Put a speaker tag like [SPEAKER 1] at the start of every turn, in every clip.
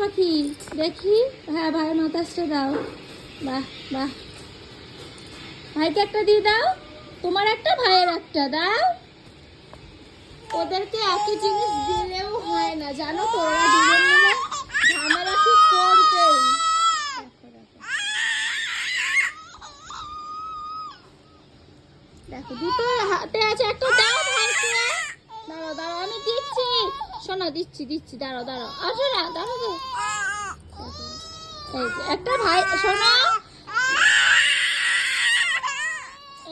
[SPEAKER 1] পাখি দেখি। হ্যাঁ ভাইয়ের মাথাসটা দাও। বাহ বাহ, ভাইকে একটা দিয়ে দাও, তোমার একটা ভাইয়ের একটা দাও। ওদেরকে একই জিনিস দিলেও হয় না জানো তো, ওরা দুজন মিলে ঝামেলা ঠিক করবেই। দেখো দুটো হাতে আছে, একটা দাও ভাইকে। দাঁড়াও দাঁড়াও, আমি দিচ্ছি, শোনো দিচ্ছি দিচ্ছি, দাঁড়াও দাঁড়াও, আসো না, দাঁড়াও দাঁড়াও। এই যে একটা ভাই, শোনো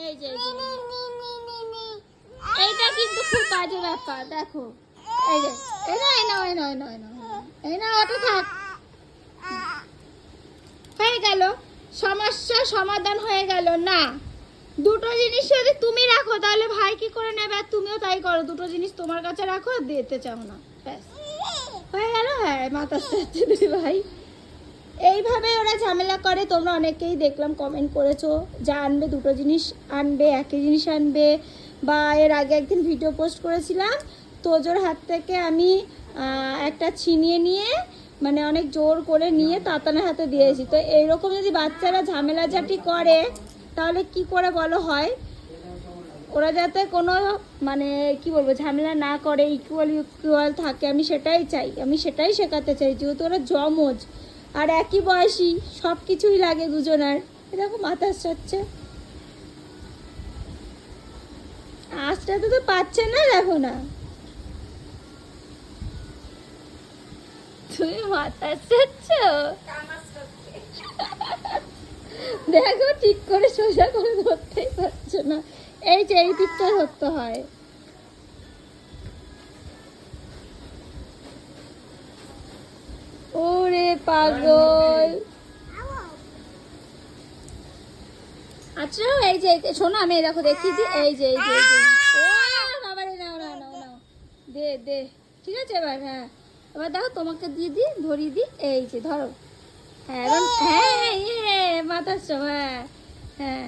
[SPEAKER 1] এই যে এইটা কিন্তু খুব বাজে ব্যাপার। দেখো এই যে এই না এই না এই না এই না এই না এই না, ওটা থাক, হয়ে গেল, সমস্যা সমাধান হয়ে গেল। না, দুটো জিনিস যদি তুমি রাখো তাহলে ভাই কি করে নেবে, আর তুমিও তাই করো, দুটো জিনিস তোমার কাছে রাখো, দিতে চাও না, ব্যাস হয়ে গেল। হ্যাঁ মাথা চাচ্ছে দুই ভাই, এইভাবে ওরা ঝামেলা করে। তোমরা অনেকেই দেখলাম কমেন্ট করেছো, যা আনবে দুটো জিনিস আনবে, একই জিনিস আনবে। বা এর আগে একদিন ভিডিও পোস্ট করেছিলাম, তোজোর হাত থেকে আমি একটা ছিনিয়ে নিয়ে, মানে অনেক জোর করে নিয়ে তাতানের হাতে দিয়েছি। তো এইরকম যদি বাচ্চারা ঝামেলাঝাটি করে তাহলে কি করে বলো হয়? ওরা যাতে কোনো মানে কি বলবো ঝামেলা না করে, ইকুয়াল ইকুয়াল থাকে, আমি সেটাই চাই, আমি সেটাই শেখাতে চাই। যেহেতু ওরা জমজ আর একই বয়সী, সব কিছুই লাগে দুজনার। দেখো মাথা চাচ্ছে, আঁচটাতে তো পাচ্ছে না, দেখো না তুমি মাথা চাচ্ছ। দেখো ঠিক করে সোজা করে ধরতেই পারছো না, এই যে এই দিকটা ধরতে হয়। ওরে পাগল। আচ্ছা এই যে শোনো, আমি দেখো দেখিয়ে দিই, এই যে এই যে এই যে, ও বাবারে, নাও নাও নাও নাও, দে দে, ঠিক আছে এবার। হ্যাঁ এবার দেখো তোমাকে দিয়ে দিই, ধরিয়ে দিই, এই যে ধরো। হ্যাঁ এবার, হ্যাঁ ইয়ে মাথার সব, হ্যাঁ হ্যাঁ